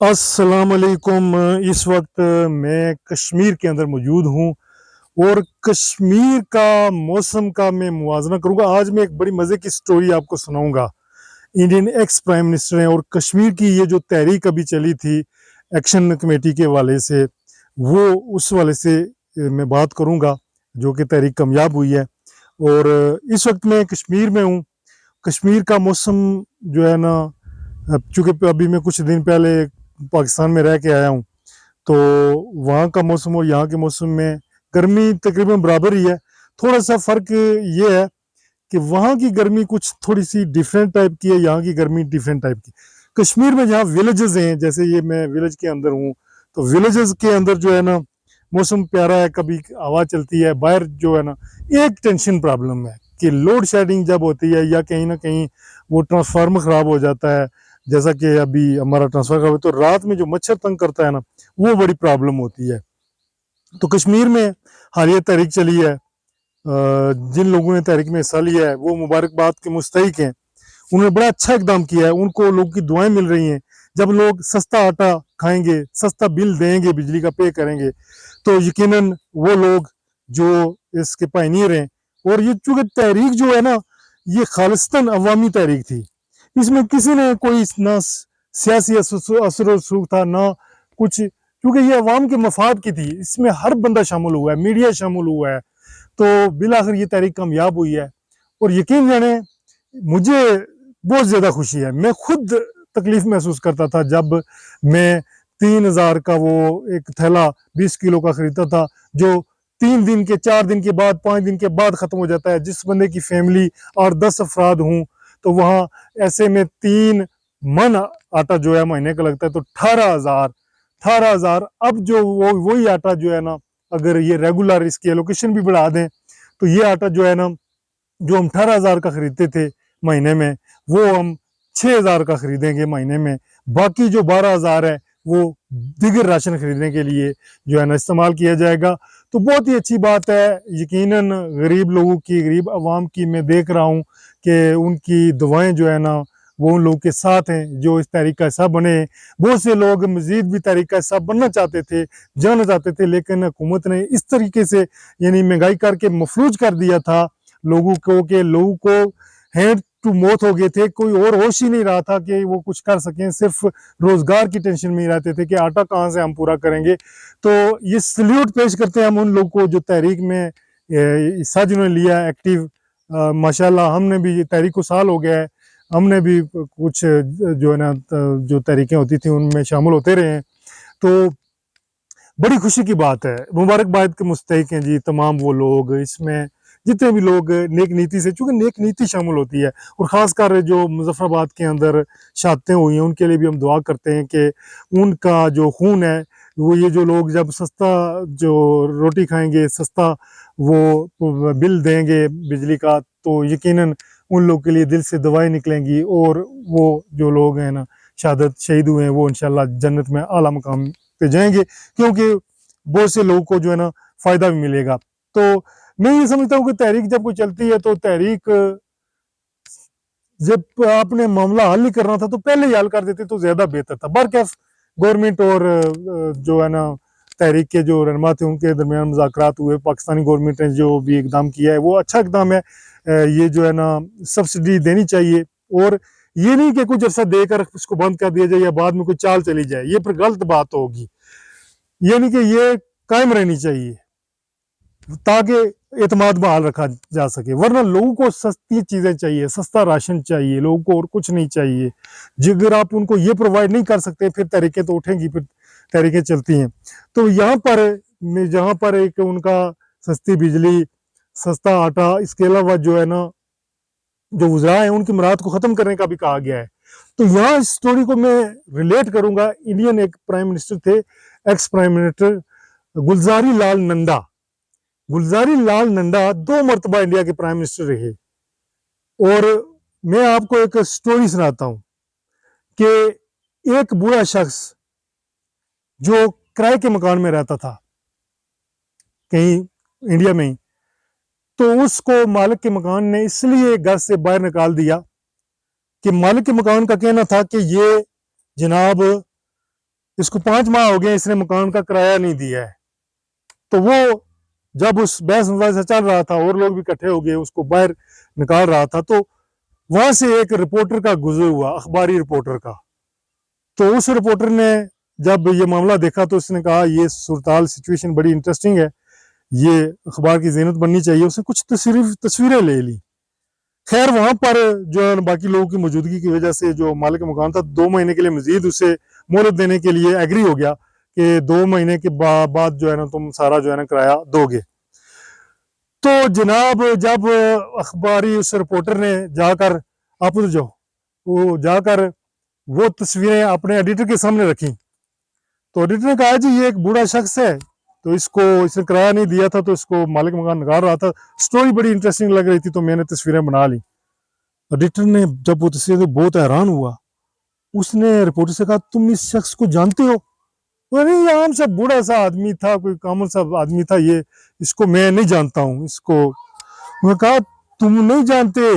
अस्सलाम वालेकुम। इस वक्त मैं कश्मीर के अंदर मौजूद हूँ और कश्मीर का मौसम का मैं मुवाजना करूंगा। आज मैं एक बड़ी मज़े की स्टोरी आपको सुनाऊंगा। इंडियन एक्स प्राइम मिनिस्टर हैं और कश्मीर की ये जो तहरीक अभी चली थी एक्शन कमेटी के वाले से, वो उस वाले से मैं बात करूंगा जो कि तहरीक कामयाब हुई है। और इस वक्त मैं कश्मीर में हूँ। कश्मीर का मौसम जो है ना, चूंकि अभी मैं कुछ दिन पहले पाकिस्तान में रह के आया हूँ, तो वहाँ का मौसम और यहाँ के मौसम में गर्मी तकरीबन बराबर ही है। थोड़ा सा फ़र्क ये है कि वहाँ की गर्मी कुछ थोड़ी सी डिफरेंट टाइप की है, यहाँ की गर्मी डिफरेंट टाइप की। कश्मीर में जहाँ विलेजेस हैं, जैसे ये मैं विलेज के अंदर हूँ, तो विलेजेस के अंदर जो है ना मौसम प्यारा है, कभी हवा चलती है। बाहर जो है ना एक टेंशन प्रॉब्लम है कि लोड शेडिंग जब होती है या कहीं ना कहीं वो ट्रांसफार्मर ख़राब हो जाता है, जैसा कि अभी हमारा ट्रांसफर खराब है, तो रात में जो मच्छर तंग करता है ना, वो बड़ी प्रॉब्लम होती है। तो कश्मीर में हालिया तहरीक चली है, जिन लोगों ने तहरीक में हिस्सा लिया है वो मुबारकबाद के मुस्तहिक हैं। उन्होंने बड़ा अच्छा इकदाम किया है, उनको लोगों की दुआएं मिल रही हैं। जब लोग सस्ता आटा खाएंगे, सस्ता बिल देंगे, बिजली का पे करेंगे, तो यकीनन वो लोग जो इसके पायनियर हैं। और ये चूंकि तहरीक जो है ना, ये खालिस्तान अवामी तहरीक थी। इसमें किसी ने कोई ना सियासी असर रसूख था ना कुछ, क्योंकि ये अवाम के मफाद की थी। इसमें हर बंदा शामिल हुआ है, मीडिया शामिल हुआ है, तो बिलाखिर ये तहरीक कामयाब हुई है। और यकीन जाने, मुझे बहुत ज़्यादा खुशी है। मैं खुद तकलीफ महसूस करता था जब मैं 3,000 का वो एक थैला 20 किलो का खरीदता था, जो 3 दिन के, 4 दिन के बाद, 5 दिन के बाद ख़त्म हो जाता है। जिस बंदे की फैमिली और 10 अफराद हूँ, तो वहाँ ऐसे में 3 मन आटा जो है महीने का लगता है, तो 18,000। अब जो वो वही आटा जो है ना, अगर ये रेगुलर इसकी एलोकेशन भी बढ़ा दें, तो ये आटा जो है ना, जो हम 18,000 का खरीदते थे महीने में, वो हम 6,000 का खरीदेंगे महीने में। बाकी जो 12,000 है, वो दिगर राशन खरीदने के लिए जो है ना इस्तेमाल किया जाएगा। तो बहुत ही अच्छी बात है। यकीनन गरीब लोगों की, गरीब आवाम की मैं देख रहा हूँ कि उनकी दुआएं जो है ना, वो उन लोगों के साथ हैं जो इस तहरीक का हिस्सा बने। बहुत से लोग मजीद भी तहरीक का हिस्सा बनना चाहते थे, जाना चाहते थे, लेकिन हुकूमत ने इस तरीके से यानी महंगाई करके मफलूज कर दिया था लोगों को, कि लोगों को हैंड टू मौत हो गए थे। कोई और होश ही नहीं रहा था कि वो कुछ कर सकें, सिर्फ रोजगार की टेंशन में ही रहते थे कि आटा कहाँ से हम पूरा करेंगे। तो ये सल्यूट पेश करते हैं हम उन लोगों को जो तहरीक में हिस्सा जिन्होंने लिया एक्टिव। माशाल्लाह, हमने भी ये तहरीक को साल हो गया है, हमने भी कुछ जो है ना जो तहरीकें होती थी उनमें शामिल होते रहे हैं। तो बड़ी खुशी की बात है, मुबारकबाद के मुस्तहिक हैं जी तमाम वो लोग, इसमें जितने भी लोग नेक नीति से, चूंकि नेक नीति शामिल होती है। और ख़ासकर जो मुजफ्फराबाद के अंदर शहादतें हुई हैं, उनके लिए भी हम दुआ करते हैं कि उनका जो खून है, वो ये जो लोग जब सस्ता जो रोटी खाएंगे, सस्ता वो बिल देंगे बिजली का, तो यकीनन उन लोग के लिए दिल से दुआएं निकलेंगी। और वो जो लोग हैं ना शहादत शहीद हुए हैं, वो इंशाल्लाह जन्नत में आला मकाम पे जाएंगे, क्योंकि बहुत से लोगों को जो है ना फायदा भी मिलेगा। तो मैं ये समझता हूँ कि तहरीक जब कोई चलती है, तो तहरीक जब आपने मामला हल नहीं करना था तो पहले ही हल कर देते तो ज्यादा बेहतर था। बरकैफ गवर्नमेंट और जो है ना तहरीक के जो रहनुमा थे, उनके दरमियान मुज़ाकरात हुए। पाकिस्तानी गवर्नमेंट ने जो भी इकदाम किया है वो अच्छा इकदाम है। ये जो है ना सब्सिडी देनी चाहिए, और ये नहीं कि कुछ अर्सा देकर उसको बंद कर दिया जाए या बाद में कोई चाल चली जाए, ये फिर गलत बात होगी। ये नहीं कि ये कायम रहनी चाहिए ताकि एतमाद बहाल रखा जा सके, वरना लोगों को सस्ती चीज़ें चाहिए, सस्ता राशन चाहिए लोगों को, और कुछ नहीं चाहिए। अगर आप उनको ये प्रोवाइड नहीं कर सकते, फिर तहरीकें तो उठेंगी, फिर तहरीकें चलती हैं। तो यहाँ पर जहाँ पर एक उनका सस्ती बिजली, सस्ता आटा, इसके अलावा जो है ना जो वज़रा है उनकी मुराद को ख़त्म करने का भी कहा गया है। तो यहाँ इस स्टोरी को मैं रिलेट करूँगा। इंडियन एक प्राइम मिनिस्टर थे, ex prime minister Gulzari Lal Nanda. Gulzari Lal Nanda 2 मरतबा इंडिया के प्राइम मिनिस्टर रहे। और मैं आपको एक स्टोरी सुनाता हूँ कि एक बूढ़ा शख्स जो किराए के मकान में रहता था कहीं इंडिया में ही, तो उसको मालिक के मकान ने इसलिए घर से बाहर निकाल दिया कि मालिक के मकान का कहना था कि ये जनाब इसको 5 माह हो गए, इसने मकान का किराया नहीं दिया है। तो वो जब उस बहस मुबाहिसा चल रहा था और लोग भी इकट्ठे हो गए, उसको बाहर निकाल रहा था, तो वहां से एक रिपोर्टर का गुजर हुआ, अखबारी रिपोर्टर का। तो उस रिपोर्टर ने जब ये मामला देखा तो उसने कहा ये सूरताल सिचुएशन बड़ी इंटरेस्टिंग है, ये अखबार की ज़ीनत बननी चाहिए। उसने कुछ तस्वीरें ले ली। खैर वहां पर जो है बाकी लोगों की मौजूदगी की वजह से जो मालिक मकान था 2 महीने के लिए मजीद उसे मोहलत देने के लिए एग्री हो गया कि 2 महीने के बाद जो है ना तुम सारा जो है ना किराया दोगे। तो जनाब जब अखबारी उस रिपोर्टर ने जाकर, आप उधर जाओ, वो जाकर वो तस्वीरें अपने एडिटर के सामने रखी, तो एडिटर ने कहा जी ये एक बूढ़ा शख्स है, तो इसने किराया नहीं दिया था, तो इसको मालिक मकान निकाल रहा था, स्टोरी बड़ी इंटरेस्टिंग लग रही थी, तो मैंने तस्वीरें बना ली। एडिटर ने जब वो तस्वीरें बहुत हैरान हुआ, उसने रिपोर्टर से कहा तुम इस शख्स को जानते हो? वो नहीं, आम सा बूढ़ा सा आदमी था, कोई कॉमन सा आदमी था, ये इसको मैं नहीं जानता हूँ इसको। मैं कहा तुम नहीं जानते,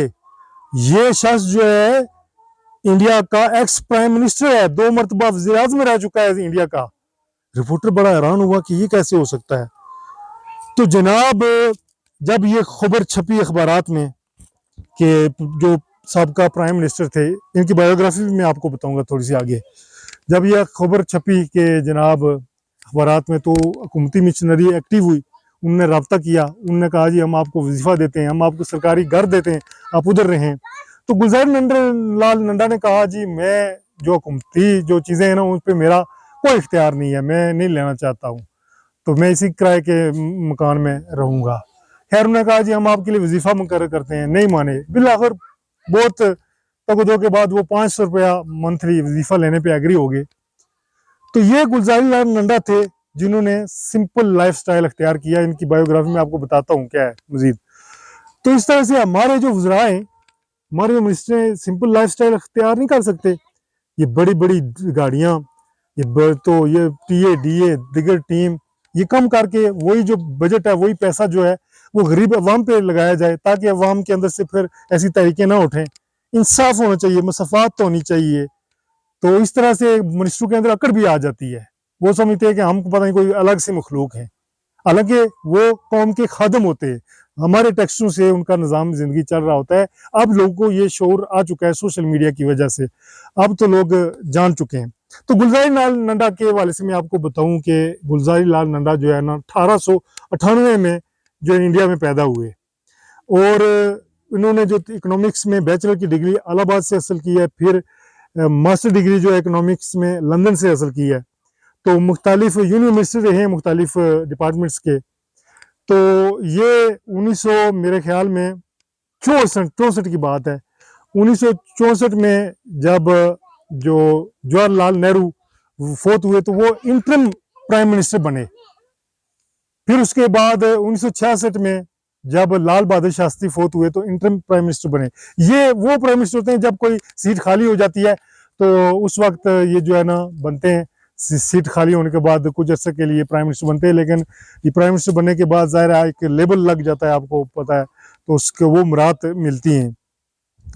ये शख्स जो है इंडिया का एक्स प्राइम मिनिस्टर है, 2 मरतबा वज़ीर आज़म रह चुका है इंडिया का। रिपोर्टर बड़ा हैरान हुआ कि ये कैसे हो सकता है। तो जनाब जब ये खबर छपी अखबारात में कि जो साबका प्राइम मिनिस्टर थे, इनकी बायोग्राफी भी मैं आपको बताऊंगा थोड़ी सी आगे, जब यह खबर छपी कि जनाब अखबारात में, तो हुकूमती मिशनरी एक्टिव हुई, उनने रब्ता किया, उनने कहा जी हम आपको वजीफा देते हैं, हम आपको सरकारी घर देते हैं, आप उधर रहें। तो गुलजार लाल नंडा ने कहा जी मैं जो हुकूमती जो चीज़ें हैं ना उन पर मेरा कोई इख्तियार नहीं है, मैं नहीं लेना चाहता हूँ, तो मैं इसी किराए के मकान में रहूँगा। खैर उन्होंने कहा जी हम आपके लिए वजीफा मुकर्रर करते हैं, नहीं माने। बिल आखिर बहुत तगदो के बाद वो 500 रुपया मंथली वजीफा लेने पे एग्री हो गए। तो ये गुलजारी लाल नंडा थे जिन्होंने सिंपल लाइफस्टाइल अख्तियार किया। इनकी बायोग्राफी में आपको बताता हूँ क्या है मजीद। तो इस तरह से हमारे जो वज़रा हैं, हमारे जो मिनिस्टर सिंपल लाइफस्टाइल अख्तियार नहीं कर सकते। ये बड़ी बड़ी गाड़ियाँ, तो ये टीए डीए दिगर टीम, ये कम करके वही जो बजट है, वही पैसा जो है वो गरीब अवाम पे लगाया जाए, ताकि अवाम के अंदर से फिर ऐसी तरीके ना उठें। इंसाफ होना चाहिए, मसफ़ात तो होनी चाहिए। तो इस तरह से मिनिस्ट्रों के अंदर अकड़ भी आ जाती है। वो समझते हैं कि हमको पता नहीं कोई अलग से मखलूक है, हालांकि वो कौम के खादम होते हैं, हमारे टैक्सों से उनका निज़ाम ज़िंदगी चल रहा होता है। अब लोगों को ये शोर आ चुका है सोशल मीडिया की वजह से, अब तो लोग जान चुके हैं। तो गुलजारी लाल नंडा के हवाले से मैं आपको बताऊं कि गुलजारी लाल नंडा जो है ना 1898 में जो इंडिया में पैदा हुए, और इन्होंने जो इकोनॉमिक्स में बैचलर की डिग्री इलाहाबाद से हासिल की है, फिर मास्टर डिग्री जो है इकोनॉमिक्स में लंदन से हासिल की है। तो मुख्तलिफ यूनिवर्सिटी रहे हैं मुख्तलिफ डिपार्टमेंट्स के। तो ये 1900 मेरे ख्याल में 64 की बात है, 1964 में जब जो जवाहरलाल नेहरू फोत हुए तो वो इंटरिम प्राइम मिनिस्टर बने। फिर उसके बाद 1966 में जब लाल बहादुर शास्त्री फोत हुए तो इंटरिम प्राइम मिनिस्टर बने। ये वो प्राइम मिनिस्टर होते हैं जब कोई सीट खाली हो जाती है, तो उस वक्त ये जो है ना बनते हैं, सीट खाली होने के बाद कुछ अर्से के लिए प्राइम मिनिस्टर बनते हैं। लेकिन ये प्राइम मिनिस्टर बनने के बाद ज़ाहिर है एक लेबल लग जाता है, आपको पता है, तो उसके वो मुराद मिलती हैं।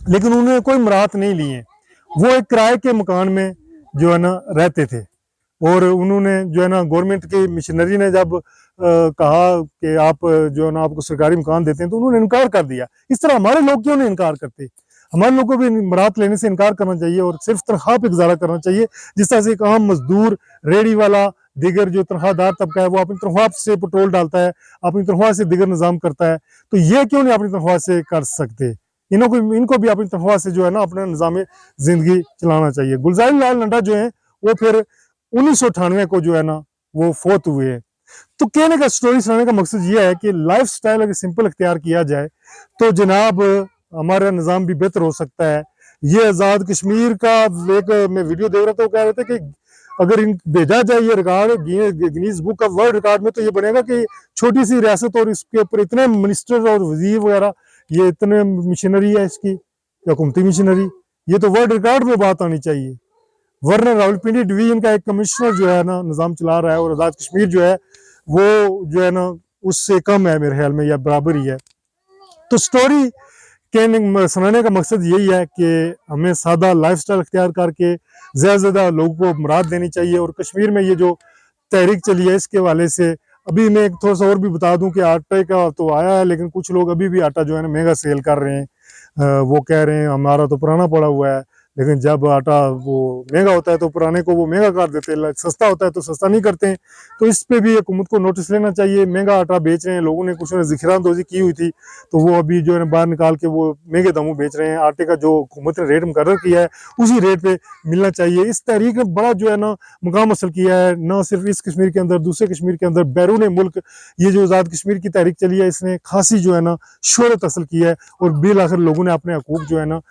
लेकिन उन्होंने कोई मुराद नहीं ली है, वो एक किराए के मकान में जो है ना रहते थे। और उन्होंने जो है ना गवर्नमेंट की मिशनरी ने जब कहा कि आप जो है ना आपको सरकारी मकान देते हैं, तो उन्होंने इनकार कर दिया। इस तरह हमारे लोग क्यों नहीं इनकार करते? हमारे लोगों को भी मुराद लेने से इनकार करना चाहिए और सिर्फ तनख्वाह पे गुजारा करना चाहिए। जिस तरह से एक आम मजदूर, रेडी वाला, दिगर जो तनख्वाहदार तबका है वो अपनी तनख्वाह से पेट्रोल डालता है, अपनी तनख्वाह से दिगर निज़ाम करता है, तो ये क्यों नहीं अपनी तनख्वाह से कर सकते? इनको भी अपनी तनख्वाह से जो है ना अपना निज़ाम जिंदगी चलाना चाहिए। गुलजारी लाल नंडा जो है वो फिर 1998 को जो है ना वो फोत हुए हैं। तो कहने का, स्टोरी सुनाने का मकसद ये है कि लाइफ स्टाइल अगर सिंपल अख्तियार किया जाए तो जनाब हमारा निज़ाम भी बेहतर हो सकता है। ये आज़ाद कश्मीर का एक मैं वीडियो देख रहा था, वो कह रहे थे कि अगर इन भेजा जाए ये record Guinness book of world record में, तो ये बनेगा कि छोटी सी रियासत और इसके ऊपर इतने मिनिस्टर और वजीर वगैरह, ये इतने मिशनरी है इसकी हुकूमती मिशनरी, ये तो वर्ल्ड रिकॉर्ड में बात आनी चाहिए। वरना रावलपिंडी डिवीजन का एक कमिश्नर जो है ना निज़ाम चला रहा है, और आज़ाद कश्मीर जो है वो जो है ना उससे कम है मेरे ख्याल में, या बराबर ही है। तो स्टोरी सुनाने का मकसद यही है कि हमें सादा लाइफस्टाइल अख्तियार करके ज़्यादा से ज़्यादा लोगों को मुराद देनी चाहिए। और कश्मीर में ये जो तहरीक चली है इसके हवाले से अभी मैं एक थोड़ा सा और भी बता दूं कि आटे का तो आया है, लेकिन कुछ लोग अभी भी आटा जो है ना महंगा सेल कर रहे हैं। वो कह रहे हैं हमारा तो पुराना पड़ा हुआ है, लेकिन जब आटा वो महंगा होता है तो पुराने को वो महंगा कर देते हैं, सस्ता होता है तो सस्ता नहीं करते हैं। तो इस पे भी हुकूमत को नोटिस लेना चाहिए। महंगा आटा बेच रहे हैं लोगों ने, कुछ ने ज़िक्रानंदोज़ी की हुई थी तो वो अभी जो है बाहर निकाल के वो महंगे दामों बेच रहे हैं। आटे का जो हुकूमत ने रेट मुकर्रर किया है उसी रेट पे मिलना चाहिए। इस तहरीक ने बड़ा जो है ना मुकाम हासिल किया है, न सिर्फ इस कश्मीर के अंदर, दूसरे कश्मीर के अंदर, बैरून मुल्क ये जो आज़ाद कश्मीर की तहरीक चली है इसने खासी जो है ना शोहरत हासिल की है। और बिल आखिर लोगों ने अपने हकूक जो है ना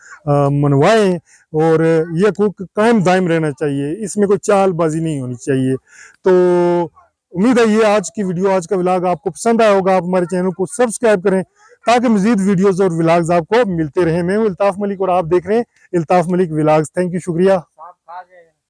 मनवाए हैं और ये हकूक कायम दायम रहना चाहिए, इसमें कोई चालबाजी नहीं होनी चाहिए। तो उम्मीद है ये आज की वीडियो, आज का व्लॉग आपको पसंद आया होगा। आप हमारे चैनल को सब्सक्राइब करें ताकि मजीद वीडियोस और व्लॉग्स आपको मिलते रहें। मैं हूं इल्ताफ मलिक और आप देख रहे हैं Iltaf Malik vlogs. Thank you, शुक्रिया।